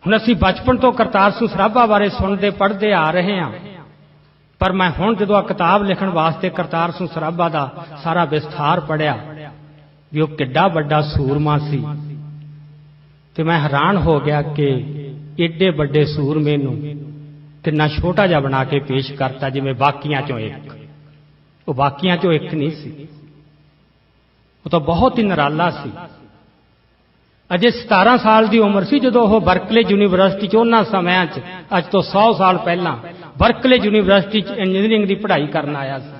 हुण असीं बचपन तो करतार सिंह सराभा बारे सुणदे पढ़दे आ रहे हैं, पर मैं हुण जदों किताब लिखण वास्ते करतार सिंह सराभा दा सारा विस्तार पढ़िया भी वो किड्डा वड्डा सूरमा सी, ते मैं हैरान हो गया कि एडे वड्डे सूरमे नूं किन्ना छोटा जिहा बना के पेश करता जिवें बाकियां चों एक। वो बाकियां चों एक नहीं सी, वो तो बहुत ही निराला सी। अजे 17 साल की उम्र सी जदों वो बरकले यूनीवर्सिटी च उन्हां समयां च अज तो 100 साल पहला बरकले यूनीवर्सिटी च इंजीनियरिंग की पढ़ाई करन आया सी।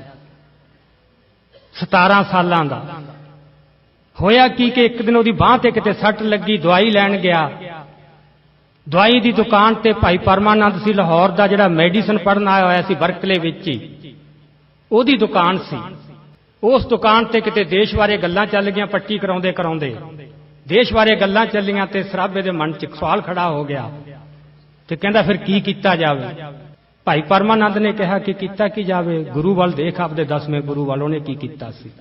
17 सालां दा होया कि एक दिन उहदी बांह ते किते सट लगी, दवाई लैण गया। दवाई की दुकान ते भाई परमानंद सी लाहौर का जिहड़ा मैडिसन पढ़न आया होया सी बरकले विच ही, उहदी दुकान सी। उस दुकान ते किते देश बारे गल्लां चल गईयां, पट्टी कराउंदे कराउंदे देश बारे गल्लां चलियां ते सराभे दे मन च सवाल खड़ा हो गया ते कहंदा फिर की कीता जावे। भाई परमानंद ने कहा कि कीता की जावे, गुरु वाल देख, आपदे 10वें गुरु वाल उहने की कीता सी।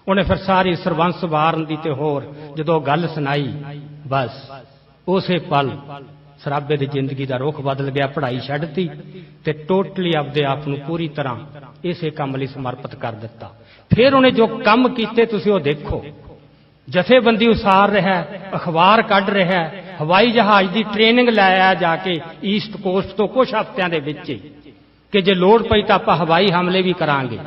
उन्हें फिर सारी सरबंस वारन दी ते होर जदों गल सुनाई, बस उसे पल सराभे दी जिंदगी दा रुख बदल गया। पढ़ाई छड्डती ते टोटली आपदे आप नूं पूरी तरह इसे काम लई समर्पित कर दिता। फिर उन्हें जो काम कीते तुसीं ओह देखो, जथेबंदी उसार रहा है, अखबार कढ़ रहा है, हवाई जहाज की ट्रेनिंग लाया जाके ईस्ट कोस्ट तो कुछ हफ्तियां दे विच कि जे लोड़ पई तां आपां हवाई हमले भी करांगे।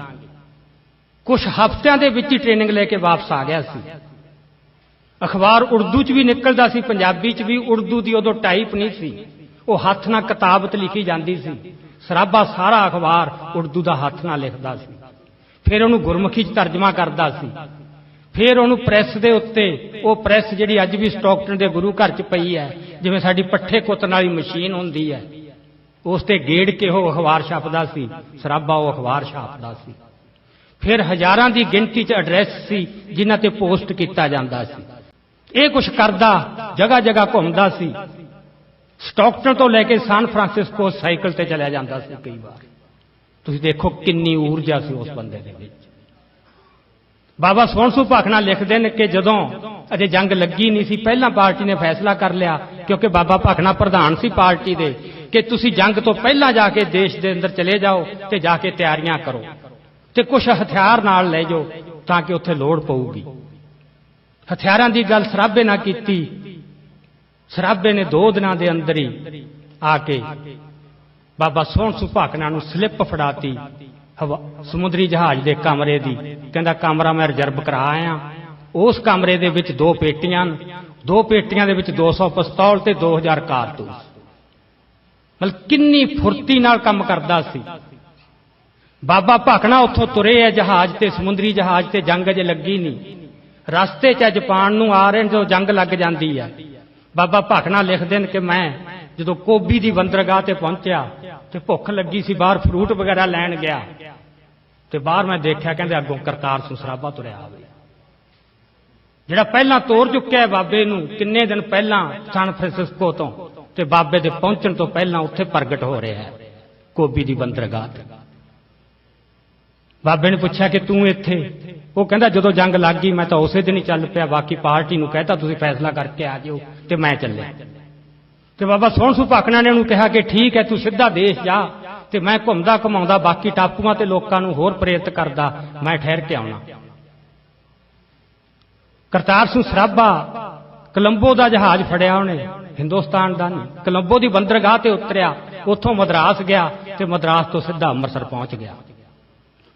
कुछ हफ्तियां दे विच ही ट्रेनिंग लेके वापस आ गया सी। अखबार उर्दू च भी निकलदा सी, पंजाबी च भी। उर्दू की उदों टाइप नहीं सी, वो हथ नाल किताब लिखी जाती सी। सराभा सारा अखबार उर्दू का हथ नाल लिखदा सी, फिर उहनूं गुरमुखी च तर्जमा करदा सी। फिर उन्होंने प्रैस के उत्ते वो प्रैस जी अज भी स्टॉकटन के गुरु घर च पई है, जिवें साडी पट्ठे कुतन वाली मशीन होंदी है, उस ते गेड़ के वो अखबार छापदा सी। सराभा वो अखबार छापदा सी। फिर हजारां की गिनती च एड्रैस सी जिन्हां ते पोस्ट किया जांदा सी। ये कुछ करदा जगह जगह घुमदा सी। स्टॉकटन तो लैके सान फ्रांसिस्को साइकिल ते चलिया जांदा सी। कई बार तुसीं देखो किन्नी ऊर्जा सी उस बंदे दे विच। बाबा सोहण सूह भाखड़ा लिखते हैं कि जदों अजे जंग लगी नहीं सी, पहला पार्टी ने फैसला कर लिया, क्योंकि बाबा भाखड़ा प्रधान सी पार्टी दे, कि तुसी जंग तो पहला जाके देश के अंदर चले जाओ ते जाके तैयारियां करो ते कुछ हथियार नाल ले जाओ ताकि उत्थे लोड़ पऊगी। हथियारां की गल सराभे ना कीती। सराभे ने 2 दिनां दे अंदर ही आके बाबा सोहण सूह भाखड़ा नूं स्लिप फड़ाती समुद्री जहाज के कमरे की। कहता कमरा मैं रिजर्व करा आया। उस कमरे दे विच 2 पेटियां, 2 पेटियां दे विच 200 पिस्तौल ते 2000 कारतूस। मतलब किन्नी फुर्ती नाल काम करदा सी। बाबा भाखड़ा उत्थों तुरे है जहाज ते, समुद्री जहाज ते जंग अजे लगी नहीं। रस्ते च जापान नूं आ रहे जो जंग लग जाती है। बाबा भाखड़ा लिखते हैं कि मैं जो कोबी की बंदरगाह ते पहुंचा तो भुख लगी सी, बाहर फ्रूट वगैरह लैन गया तो बाहर मैं देखा कहते अगों करतार सिंह सराभा तुरया आवे, जिहड़ा पहला तोड़ चुक्या बाबे नूं किन्ने दिन पहला सान फ्रांसिस्को तो ते बाबे दे पहुंचण तो पहला उत्थे प्रगट हो रहा है कोबी की बंदरगाह ते। बाबे ने पूछा कि तू इत्थे? वो कहता जदों जंग लग गई मैं तो उस दिन ही चल पिया, बाकी पार्टी नूं कहता तुसीं फैसला करके आ जाओ ते मैं चलिया। ते बाबा सोहण सूह भाखड़ा ने उन्होंने कहा कि ठीक है तू सीधा देश जा ते मैं घुमदा घुमाउंदा बाकी टापूआं ते लोकां नूं होर प्रेरित करदा, मैं ठहर के आउणा। करतार सिंह सराभा कोलंबो का जहाज फड़िया उन्हें, हिंदुस्तान का नहीं, कोलंबो की बंदरगाह ते उतरिया, उत्थों मद्रास गया ते मद्रास तो सीधा अमृतसर पहुंच गया।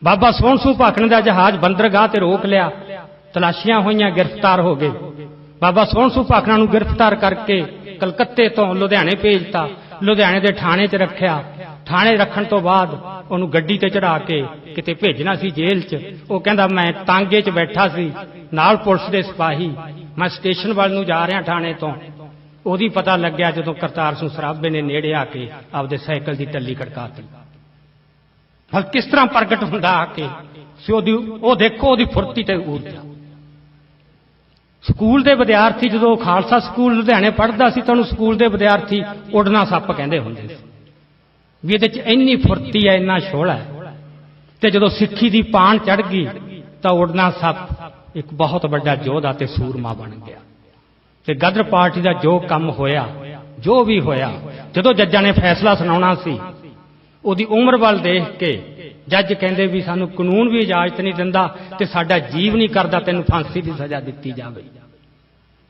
बाबा सोहण सूह भाखड़ा का जहाज बंदरगाह ते रोक लिया, तलाशियां होईयां, गिरफ्तार हो गए। बाबा सोहण सूह भाखड़ा नूं गिरफ्तार करके कलकत्ते तो लुधियाने भेजता, लुधियाने के थाने च रखिया। थाने रखण तो बाद उन्होंने गड्डी ते चढ़ा के किते भेजना सी जेल च। वो कहंदा मैं तांगे च बैठा सी, नाल पुलिस दे सिपाही, मैं स्टेशन वाल नूं जा रहा थाने तो। उहदी पता लग्या जदों करतार सिंह सराभे ने नेड़े आके आपदे साइकिल की टल्ली खड़काती। हल किस तरह प्रगट हुंदा आके वो देखो उहदी फुर्ती ते ऊर्जा। स्कूल के विद्यार्थी जो खालसा स्कूल लुधियाने पढ़ता सी तो स्कूल के विद्यार्थी उड़ना सप कहते होंगे भी ये इन्नी फुर्ती है, इन्ना शोला है। तो जो सिक्खी की पान चढ़ गई तो उड़ना सप एक बहुत बड़ा योद्धा ते सूरमा बन गया। तो गदर पार्टी का जो काम होया जो भी होया, जदों जज्जां ने फैसला सुनाउणा सी, ਉਹਦੀ उम्र ਵੱਲ देख के जज कहंदे भी सानू कानून भी इजाजत नहीं दिंदा ते साडा जीव नहीं करदा तैनूं फांसी की सज़ा दित्ती जावे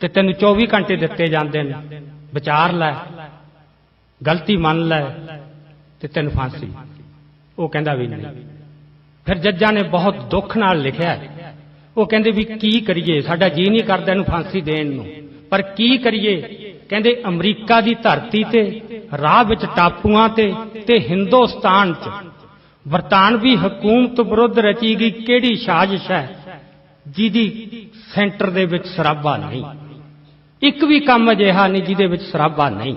ते तैनूं 24 घंटे दित्ते जांदे ने, विचार लै, गलती मान लै ते तैनूं फांसी। वो कहंदा भी नहीं। फिर जज्जां ने बहुत दुख नाल लिखिआ, वो कहंदे भी की करिए, साडा जी नहीं करदा इहनूं फांसी देण नूं, पर की करिए। कहंदे अमरीका की धरती ते, राह विच टापूआं ते हिंदुस्तान च बरतानवी हुकूमत विरुद्ध रची गई किहड़ी साजिश है जिहदी सेंटर दे विच सराबा नहीं, एक भी काम अजिहा नहीं जिहदे विच सराबा नहीं।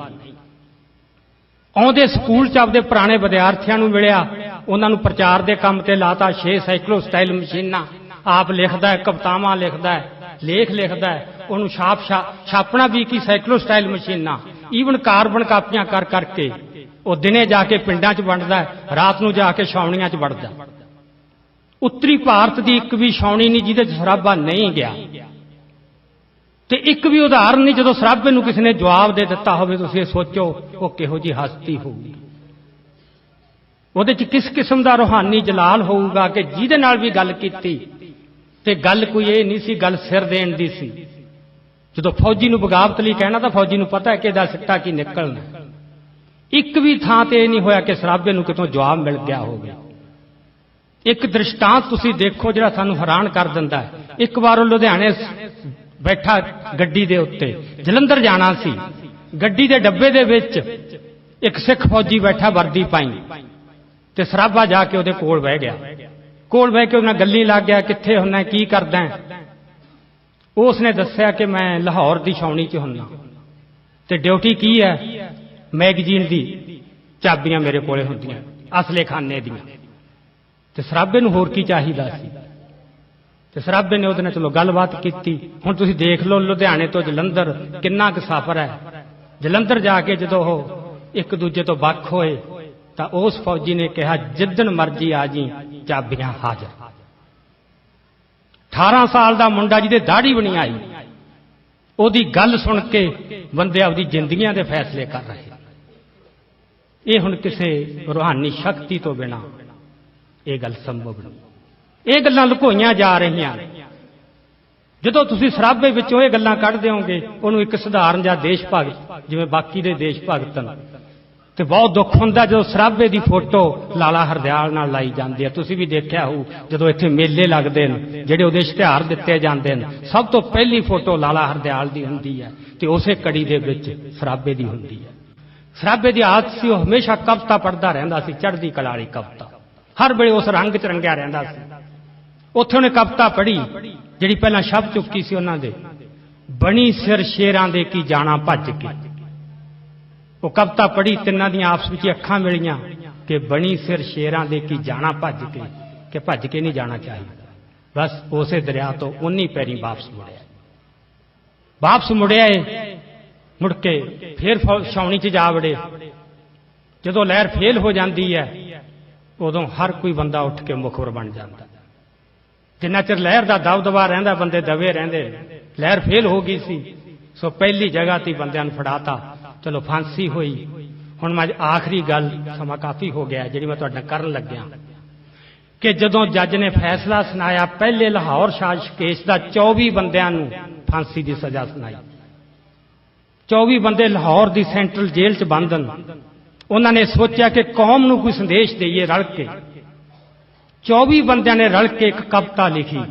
आउंदे स्कूल च आपदे पुराने विद्यार्थियों नूं मिलिया, उन्हां नूं प्रचार दे काम ते लाता, 6 साइक्लो स्टाइल मशीनां, आप लिखदा है, कवितावां लिखदा है, लेख लिखदा है, उन्होंने छापना भी की साइक्लो स्टाइल मशीनां, ईवन कार्बन कापियां कर करके वो दिने जाके पिंडां च वंडदा है, रात नूं जाके छावणियां च वड़दा। उत्तरी भारत की एक भी छावनी नहीं जिहदे सराबा नहीं गया, ते एक भी उदाहरण नहीं जदों सराबे नूं किसी ने जवाब दे दिता होवे। तुसीं सोचो वो किहो जी हस्ती होगी, उहदे च किस किस्म का रूहानी जलाल होऊगा कि जिहदे नाल भी गल कीती ते गल कोई ये नहीं सी, गल सिर देण दी सी। जदों फौजी नूं बगावत लई कहना तां फौजी नूं पता है कि इहदा सिੱਟਾ की निकलना। एक भी थां ते नहीं होया कि सराबे नूं कितों जवाब मिल गया होवे। एक दृष्टांत तुसीं देखो जिहड़ा सानूं हैरान कर दिंदा है। एक बार लुधियाणे बैठा गड्डी दे उत्ते, जलंधर जाना सी, गड्डी दे डब्बे दे विच एक सिख फौजी बैठा वर्दी पाई ते सराबा जाके उहदे कोल बह गया। कोल बह के उन्हें गल्ली लग गया, कित्थे हुन्ना, की करदा है। उसने दस्सिया कि मैं लाहौर की छावनी च हुन्ना ते ड्यूटी की है, मैगजीन की चाबियां मेरे कोले हुंदियां, असले खाने दियां। ते सराबे नूं होर की चाहिदा सी। ते सराबे ने उहदे नाल चलो गलबात कीती। हुण तुसीं देख लो लुधियाणे तो जलंधर किन्ना क सफर है। जलंधर जाके जदों ओह एक दूजे तो वख होए तां उस फौजी ने कहा जिद्दन मर्जी आ जी, चाबियां हाज़र। 18 साल का मुंडा जिहदे दाढ़ी भी नहीं आई, उहदी गल सुन के बंदे आपदी जिंदगियां दे फैसले कर रहे। ये हुण किसी रूहानी शक्ति तो बिना ये गल संभव नहीं। ये गल्लां लुकोईयां जा रहीआं। जदों तुसीं सराबे विचों ये गल्लां कढ दिओगे, उहनूं एक सधारण जिहा देश भगत जिवें बाकी दे देश भगत ने, ते बहुत दुख हुंदा जदों सराबे दी फोटो लाला हरदयाल नाल लाई जांदी है। तुसीं भी देखिआ होऊ जदों इत्थे मेले लगदे ने, जिहड़े उहदे इश्तिहार दित्ते जांदे ने, सब तो पहली फोटो लाला हरदयाल दी हुंदी है ते उसे कड़ी दे विच सराबे दी हुंदी है। सराबे दी आदत सी, ओह हमेशा कविता पढ़दा रहिंदा सी, चढ़दी कला वाली कविता, हर वेले उस रंग च रंगिआ रहिंदा सी। उत्थे उहने कविता पढ़ी जिहड़ी पहलां छप चुकी सी उहनां दे, बणी सिर शेरां दे की जाना भज के। वो कविता पढ़ी, तिन्नां दियां आपस विच अखां मिलियां कि बणी सिर शेरां दे की जाना भज के, कि भज के नहीं जाना चाहिए। बस उसे दरिया तो उन्नी पैरी वापस मुड़िया। वापस मुड़िया मुड़ के फिर छावनी च जा वड़े। जदों लहर फेल हो जाती है उदों हर कोई बंदा उठ के मुखबर बन जाता। जिन्ना चिर लहर का दबदबा रहिंदा बंदे दबे रहिंदे। लहर फेल हो गई सी, सो पहली जगह ती बंदियां नूं फड़ाता, चलो फांसी हुई। हुण मैं आखिरी गल, समा काफ़ी हो गया जिहड़ी मैं तुहाडे नाल करन लग्या कि जदों जज ने फैसला सुनाया, पहले लाहौर साजिश केस का 24 बंदियां नूं फांसी की सज़ा सुनाई। 24 बंदे लाहौर की सेंट्रल जेल च बंद न। उन्होंने सोचा कि कौम नूं कोई संदेश देइए रल के। 24 बंदियां ने रल के एक कविता लिखी।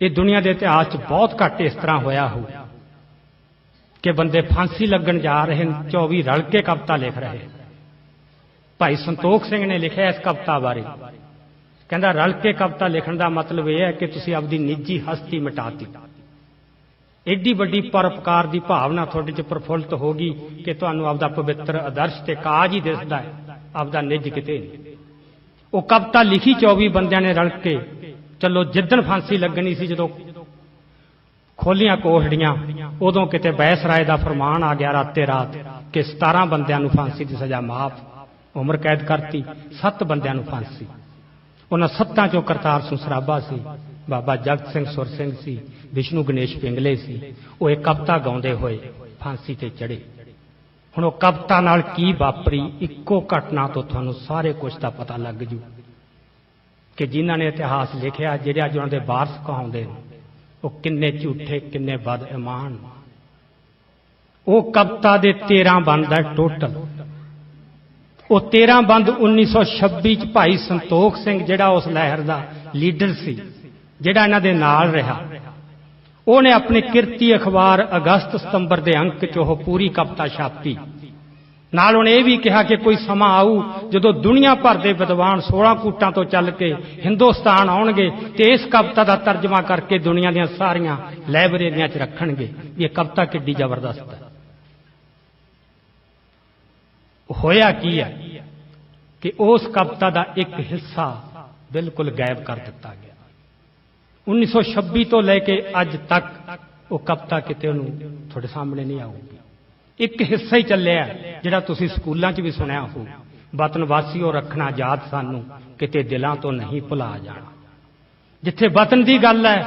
ये दुनिया के इतिहास च बहुत घट इस तरह होया हो कि बंदे फांसी लगन जा रहे हैं, 24 रल के कविता लिख रहे। भाई संतोख सिंह ने लिखा इस कविता बारे, कहता रल के कविता लिखण का मतलब यह है कि तुसीं अपनी निजी हस्ती मिटाती। एडी वड्डी परोपकार की भावना तुहाडे च प्रफुल्लित होगी कि तुहानूं आपदा पवित्र आदर्श ते काज ही दिसदा है, आपदा निज किते नहीं। वो कविता लिखी 24 बंदियां ने रल के। चलो जिद्दन फांसी लगनी सी, जदों खोलियां कोठड़ियां, उदों किते बैसराय का फरमान आ गया राते रात कि 17 बंदियां नूं फांसी की सज़ा माफ, उम्र कैद करती। 7 बंदियां नूं फांसी। उन्हां 7 चों करतार सिंह सराबा सी, बाबा जगत सिंह सुर सिंह सी, विष्णु गणेश पिंगले सी। वो एक कविता गाउंदे होए फांसी ते चढ़े। ਹੁਣ ਉਹ ਕਵਿਤਾ ਨਾਲ ਕੀ ਵਾਪਰੀ, ਇੱਕੋ ਘਟਨਾ ਤੋਂ ਤੁਹਾਨੂੰ ਸਾਰੇ ਕੁਝ ਦਾ ਪਤਾ ਲੱਗ ਜੂ ਕਿ ਜਿਨ੍ਹਾਂ ਨੇ ਇਤਿਹਾਸ ਲਿਖਿਆ, ਜਿਹੜੇ ਅੱਜ ਉਹਨਾਂ ਦੇ ਵਾਰਸ ਕਹਾਉਂਦੇ ਨੇ, ਉਹ ਕਿੰਨੇ ਝੂਠੇ, ਕਿੰਨੇ ਬਦਈਮਾਨ। ਉਹ ਕਵਿਤਾ ਦੇ 13 ਬੰਦ ਹੈ ਟੋਟਲ। ਉਹ 13 ਬੰਦ 1926 ਚ ਭਾਈ ਸੰਤੋਖ ਸਿੰਘ, ਜਿਹੜਾ ਉਸ ਲਹਿਰ ਦਾ ਲੀਡਰ ਸੀ, ਜਿਹੜਾ ਇਹਨਾਂ ਦੇ ਨਾਲ ਰਿਹਾ, ਉਹਨੇ ਆਪਣੀ ਕਿਰਤੀ ਅਖਬਾਰ ਅਗਸਤ ਸਤੰਬਰ ਦੇ ਅੰਕ 'ਚ ਉਹ ਪੂਰੀ ਕਵਿਤਾ ਛਾਪੀ। ਨਾਲ ਉਹਨੇ ਇਹ ਵੀ ਕਿਹਾ ਕਿ ਕੋਈ ਸਮਾਂ ਆਊ ਜਦੋਂ ਦੁਨੀਆ ਭਰ ਦੇ ਵਿਦਵਾਨ 16 ਕੂਟਾਂ ਤੋਂ ਚੱਲ ਕੇ ਹਿੰਦੁਸਤਾਨ ਆਉਣਗੇ ਤੇ ਇਸ ਕਵਿਤਾ ਦਾ ਤਰਜਮਾ ਕਰਕੇ ਦੁਨੀਆ ਦੀਆਂ ਸਾਰੀਆਂ ਲਾਇਬ੍ਰੇਰੀਆਂ 'ਚ ਰੱਖਣਗੇ ਵੀ ਇਹ ਕਵਿਤਾ ਕਿੱਡੀ ਜ਼ਬਰਦਸਤ ਹੈ। ਹੋਇਆ ਕੀ ਹੈ ਕਿ ਉਸ ਕਵਿਤਾ ਦਾ ਇੱਕ ਹਿੱਸਾ ਬਿਲਕੁਲ ਗਾਇਬ ਕਰ ਦਿੱਤਾ ਗਿਆ। 1926 ਤੋਂ ਲੈ ਕੇ ਅੱਜ ਤੱਕ ਉਹ ਕਵਿਤਾ ਕਿਤੇ ਉਹਨੂੰ ਤੁਹਾਡੇ ਸਾਹਮਣੇ ਨਹੀਂ ਆਊਗੀ। ਇੱਕ ਹਿੱਸਾ ਹੀ ਚੱਲਿਆ ਜਿਹੜਾ ਤੁਸੀਂ ਸਕੂਲਾਂ 'ਚ ਵੀ ਸੁਣਿਆ ਹੋਊ, ਵਤਨ ਵਾਸੀਓ ਰੱਖਣਾ ਯਾਦ ਸਾਨੂੰ, ਕਿਤੇ ਦਿਲਾਂ ਤੋਂ ਨਹੀਂ ਭੁਲਾ ਜਾਣਾ। ਜਿੱਥੇ ਵਤਨ ਦੀ ਗੱਲ ਹੈ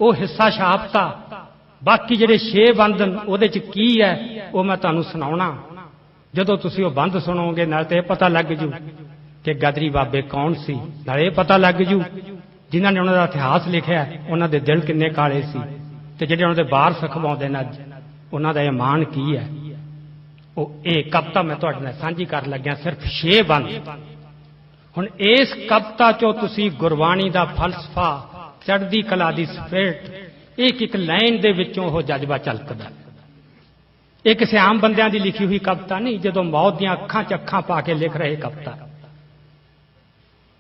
ਉਹ ਹਿੱਸਾ ਛਾਪਤਾ, ਬਾਕੀ ਜਿਹੜੇ 6 ਬੰਦ ਉਹਦੇ 'ਚ ਕੀ ਹੈ ਉਹ ਮੈਂ ਤੁਹਾਨੂੰ ਸੁਣਾਉਣਾ। ਜਦੋਂ ਤੁਸੀਂ ਉਹ ਬੰਦ ਸੁਣੋਗੇ ਨਾਲ ਤੇ ਇਹ ਪਤਾ ਲੱਗ ਜੂ ਕਿ ਗਦਰੀ ਬਾਬੇ ਕੌਣ ਸੀ, ਨਾਲ ਇਹ ਪਤਾ ਲੱਗ ਜੂ ਜਿਨ੍ਹਾਂ ਨੇ ਉਹਨਾਂ ਦਾ ਇਤਿਹਾਸ ਲਿਖਿਆ ਉਹਨਾਂ ਦੇ ਦਿਲ ਕਿੰਨੇ ਕਾਲੇ ਸੀ, ਤੇ ਜਿਹੜੇ ਉਹਨਾਂ ਦੇ ਵਾਰਸ ਅਖਵਾਉਂਦੇ ਨੇ ਅੱਜ ਉਹਨਾਂ ਦਾ ਇਮਾਨ ਕੀ ਹੈ। ਉਹ ਇਹ ਕਵਿਤਾ ਮੈਂ ਤੁਹਾਡੇ ਨਾਲ ਸਾਂਝੀ ਕਰਨ ਲੱਗਿਆ, ਸਿਰਫ 6 ਬੰਦ। ਹੁਣ ਇਸ ਕਵਿਤਾ 'ਚੋਂ ਤੁਸੀਂ ਗੁਰਬਾਣੀ ਦਾ ਫਲਸਫਾ, ਚੜ੍ਹਦੀ ਕਲਾ ਦੀ ਸਪਿਰਿਟ, ਇੱਕ ਲਾਈਨ ਦੇ ਵਿੱਚੋਂ ਉਹ ਜਜ਼ਬਾ ਝਲਕਦਾ। ਇਹ ਕਿਸੇ ਆਮ ਬੰਦਿਆਂ ਦੀ ਲਿਖੀ ਹੋਈ ਕਵਿਤਾ ਨਹੀਂ, ਜਦੋਂ ਮੌਤ ਦੀਆਂ ਅੱਖਾਂ 'ਚ ਅੱਖਾਂ ਪਾ ਕੇ ਲਿਖ ਰਹੇ ਕਵਿਤਾ।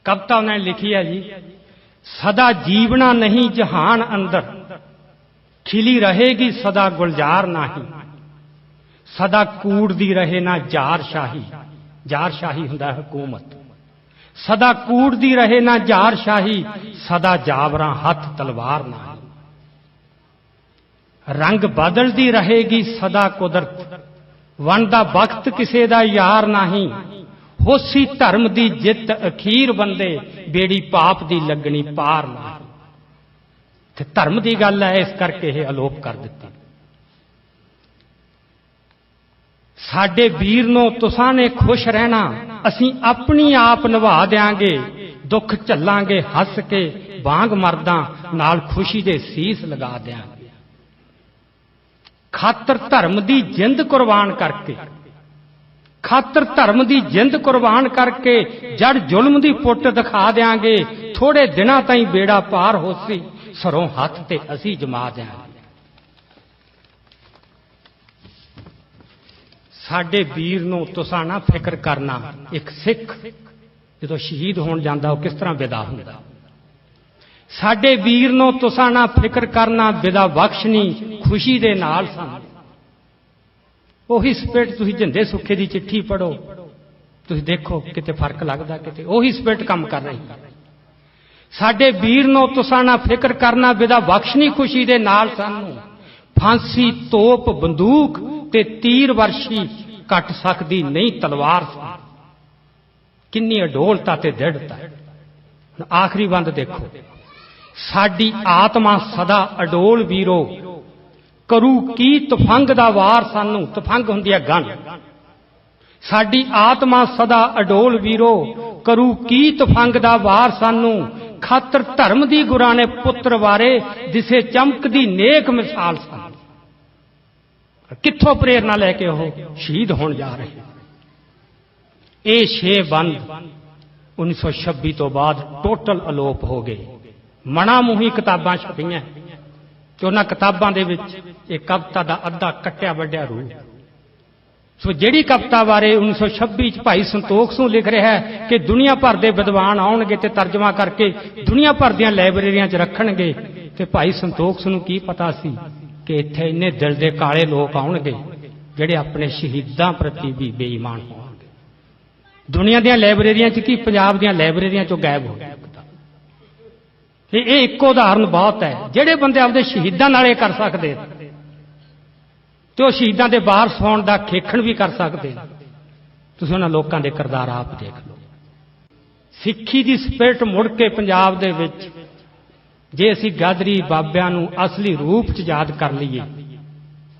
ਕਵਿਤਾ ਉਹਨਾਂ ਨੇ ਲਿਖੀ ਹੈ ਜੀ, ਸਦਾ ਜੀਵਣਾ ਨਹੀਂ ਜਹਾਨ ਅੰਦਰ, ਖਿਲੀ ਰਹੇਗੀ ਸਦਾ ਗੁਲਜ਼ਾਰ ਨਹੀਂ, ਸਦਾ ਕੂੜਦੀ ਰਹੇ ਨਾ ਜ਼ਾਰ ਸ਼ਾਹੀ। ਜ਼ਾਰ ਸ਼ਾਹੀ ਹੁੰਦਾ ਹਕੂਮਤ। ਸਦਾ ਕੂੜਦੀ ਰਹੇ ਨਾ ਜ਼ਾਰ ਸ਼ਾਹੀ, ਸਦਾ ਜਾਵਰਾਂ ਹੱਥ ਤਲਵਾਰ ਨਹੀਂ। ਰੰਗ ਬਦਲਦੀ ਰਹੇਗੀ ਸਦਾ ਕੁਦਰਤ, ਵਨ ਦਾ ਵਕਤ ਕਿਸੇ ਦਾ ਯਾਰ ਨਹੀਂ, ਹੋਸੀ ਧਰਮ ਦੀ ਜਿੱਤ ਅਖੀਰ ਬੰਦੇ, ਬੇੜੀ ਪਾਪ ਦੀ ਲੱਗਣੀ ਪਾਰ ਨਹੀਂ। ਤੇ ਧਰਮ ਦੀ ਗੱਲ ਹੈ, ਇਸ ਕਰਕੇ ਇਹ ਅਲੋਪ ਕਰ ਦਿੱਤੀ। ਸਾਡੇ ਵੀਰ ਨੂੰ ਤੁਸਾਂ ਨੇ ਖੁਸ਼ ਰਹਿਣਾ, ਅਸੀਂ ਆਪਣੀ ਆਪ ਨਿਭਾ ਦਿਆਂਗੇ, ਦੁੱਖ ਝੱਲਾਂਗੇ ਹੱਸ ਕੇ, ਵਾਂਗ ਮਰਦਾਂ ਨਾਲ ਖੁਸ਼ੀ ਦੇ ਸੀਸ ਲਗਾ ਦਿਆਂਗੇ। ਖਾਤਰ ਧਰਮ ਦੀ ਜਿੰਦ ਕੁਰਬਾਨ ਕਰਕੇ, ਖਾਤਰ ਧਰਮ ਦੀ ਜਿੰਦ ਕੁਰਬਾਨ ਕਰਕੇ, ਜੜ ਜ਼ੁਲਮ ਦੀ ਪੁੱਟ ਦਿਖਾ ਦਿਆਂਗੇ, ਥੋੜੇ ਦਿਨਾਂ ਤਾਈਂ ਬੇੜਾ ਪਾਰ ਹੋਸੀ, ਸਰੋਂ ਹੱਥ ਤੇ ਅਸੀਂ ਜਮਾ ਦਿਆਂਗੇ। ਸਾਡੇ ਵੀਰ ਨੂੰ ਤੁਸਾਂ ਨਾ ਫਿਕਰ ਕਰਨਾ। ਇੱਕ ਸਿੱਖ ਜਦੋਂ ਸ਼ਹੀਦ ਹੋਣ ਜਾਂਦਾ ਉਹ ਕਿਸ ਤਰ੍ਹਾਂ ਵਿਦਾ ਹੁੰਦਾ। ਸਾਡੇ ਵੀਰ ਨੂੰ ਤੁਸਾਂ ਨਾ ਫਿਕਰ ਕਰਨਾ, ਵਿਦਾ ਬਖਸ਼ਣੀ ਖੁਸ਼ੀ ਦੇ ਨਾਲ ਸਾਨੂੰ। ਉਹੀ ਸਪਿਰਿਟ ਤੁਸੀਂ ਜਿੰਦੇ ਸੁੱਖੇ ਦੀ ਚਿੱਠੀ ਪੜੋ, ਤੁਸੀਂ ਦੇਖੋ ਕਿਤੇ ਫਰਕ ਲੱਗਦਾ, ਕਿਤੇ ਉਹੀ ਸਪਿਰਿਟ ਕੰਮ ਕਰ ਰਹੀ। ਸਾਡੇ ਵੀਰ ਨੂੰ ਤੁਸਾਂ ਨਾ ਫਿਕਰ ਕਰਨਾ, ਵਿਦਾ ਬਖਸ਼ਣੀ ਖੁਸ਼ੀ ਦੇ ਨਾਲ ਸਾਨੂੰ, ਫਾਂਸੀ ਤੋਪ ਬੰਦੂਕ ਤੇ ਤੀਰ ਵਰਸ਼ੀ, ਕੱਟ ਸਕਦੀ ਨਹੀਂ ਤਲਵਾਰ ਸੀ। ਕਿੰਨੀ ਅਡੋਲਤਾ ਤੇ ਦ੍ਰਿੜਤਾ। ਆਖਰੀ ਬੰਦ ਦੇਖੋ, ਸਾਡੀ ਆਤਮਾ ਸਦਾ ਅਡੋਲ ਵੀਰੋ, ਕਰੂ ਕੀ ਤਫੰਗ ਦਾ ਵਾਰ ਸਾਨੂੰ। ਤਫੰਗ ਹੁੰਦੀ ਹੈ ਗਨ। ਸਾਡੀ ਆਤਮਾ ਸਦਾ ਅਡੋਲ ਵੀਰੋ, ਕਰੂ ਕੀ ਤਫੰਗ ਦਾ ਵਾਰ ਸਾਨੂੰ, ਖਾਤਰ ਧਰਮ ਦੀ ਗੁਰਾਂ ਨੇ ਪੁੱਤਰ ਵਾਰੇ, ਦਿਸੇ ਚਮਕਦੀ ਨੇਕ ਮਿਸਾਲ ਸਾਨੂੰ। ਕਿੱਥੋਂ ਪ੍ਰੇਰਨਾ ਲੈ ਕੇ ਉਹ ਸ਼ਹੀਦ ਹੋਣ ਜਾ ਰਹੇ। ਇਹ 6 ਬੰਦ 1926 ਤੋਂ ਬਾਅਦ ਟੋਟਲ ਅਲੋਪ ਹੋ ਗਏ। ਮਣਾ ਮੂੰਹੀ ਕਿਤਾਬਾਂ ਛਪੀਆਂ ਤੇ ਉਹਨਾਂ ਕਿਤਾਬਾਂ ਦੇ ਵਿੱਚ ਇਹ ਕਵਿਤਾ ਦਾ ਅੱਧਾ ਕੱਟਿਆ ਵੱਡਿਆ ਰੂਪ। ਸੋ ਜਿਹੜੀ ਕਵਿਤਾ ਬਾਰੇ 1926 ਚ ਭਾਈ ਸੰਤੋਖ ਸਿੰਘ ਲਿਖ ਰਿਹਾ ਹੈ ਕਿ ਦੁਨੀਆ ਭਰ ਦੇ ਵਿਦਵਾਨ ਆਉਣਗੇ ਤੇ ਤਰਜਮਾ ਕਰਕੇ ਦੁਨੀਆ ਭਰ ਦੀਆਂ ਲਾਇਬ੍ਰੇਰੀਆਂ 'ਚ ਰੱਖਣਗੇ, ਤੇ ਭਾਈ ਸੰਤੋਖ ਸਿੰਘ ਨੂੰ ਕੀ ਪਤਾ ਸੀ ਕਿ ਇੱਥੇ ਇੰਨੇ ਦਿਲ ਦੇ ਕਾਲੇ ਲੋਕ ਆਉਣਗੇ ਜਿਹੜੇ ਆਪਣੇ ਸ਼ਹੀਦਾਂ ਪ੍ਰਤੀ ਵੀ ਬੇਈਮਾਨ ਹੋਣਗੇ। ਦੁਨੀਆ ਦੀਆਂ ਲਾਇਬ੍ਰੇਰੀਆਂ 'ਚ ਕੀ, ਪੰਜਾਬ ਦੀਆਂ ਲਾਇਬ੍ਰੇਰੀਆਂ 'ਚੋਂ ਗਾਇਬ ਹੋ ਗਏ। ਇਹ ਇੱਕ ਉਦਾਹਰਨ ਬਹੁਤ ਹੈ। ਜਿਹੜੇ ਬੰਦੇ ਆਪਦੇ ਸ਼ਹੀਦਾਂ ਨਾਲ ਇਹ ਕਰ ਸਕਦੇ ਤੇ ਉਹ ਸ਼ਹੀਦਾਂ ਦੇ ਵਾਰਸ ਹੋਣ ਦਾ ਖੇਖਣ ਵੀ ਕਰ ਸਕਦੇ। ਤੁਸੀਂ ਉਹਨਾਂ ਲੋਕਾਂ ਦੇ ਕਿਰਦਾਰ ਆਪ ਦੇਖ ਲਓ। ਸਿੱਖੀ ਦੀ ਸਪਿਰਿਟ ਮੁੜ ਕੇ ਪੰਜਾਬ ਦੇ ਵਿੱਚ, ਜੇ ਅਸੀਂ ਗਾਦਰੀ ਬਾਬਿਆਂ ਨੂੰ ਅਸਲੀ ਰੂਪ 'ਚ ਯਾਦ ਕਰ ਲਈਏ,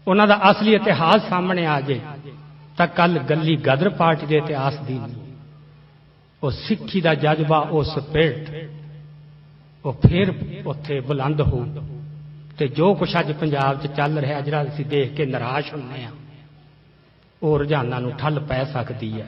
ਉਹਨਾਂ ਦਾ ਅਸਲੀ ਇਤਿਹਾਸ ਸਾਹਮਣੇ ਆ ਜੇ, ਤਾਂ ਕੱਲ ਗੱਲੀ ਗਦਰ ਪਾਰਟੀ ਦੇ ਇਤਿਹਾਸ ਦੀ ਨਹੀਂ। ਉਹ ਸਿੱਖੀ ਦਾ ਜਜ਼ਬਾ, ਉਹ ਸਪਿਰਟ, ਉਹ ਫਿਰ ਉੱਥੇ ਬੁਲੰਦ ਹੋਊ। ਤੇ ਜੋ ਕੁਛ ਅੱਜ ਪੰਜਾਬ 'ਚ ਚੱਲ ਰਿਹਾ, ਜਿਹੜਾ ਅਸੀਂ ਦੇਖ ਕੇ ਨਿਰਾਸ਼ ਹੁੰਦੇ ਹਾਂ, ਉਹ ਰੁਝਾਨਾਂ ਨੂੰ ਠੱਲ ਪੈ ਸਕਦੀ ਹੈ।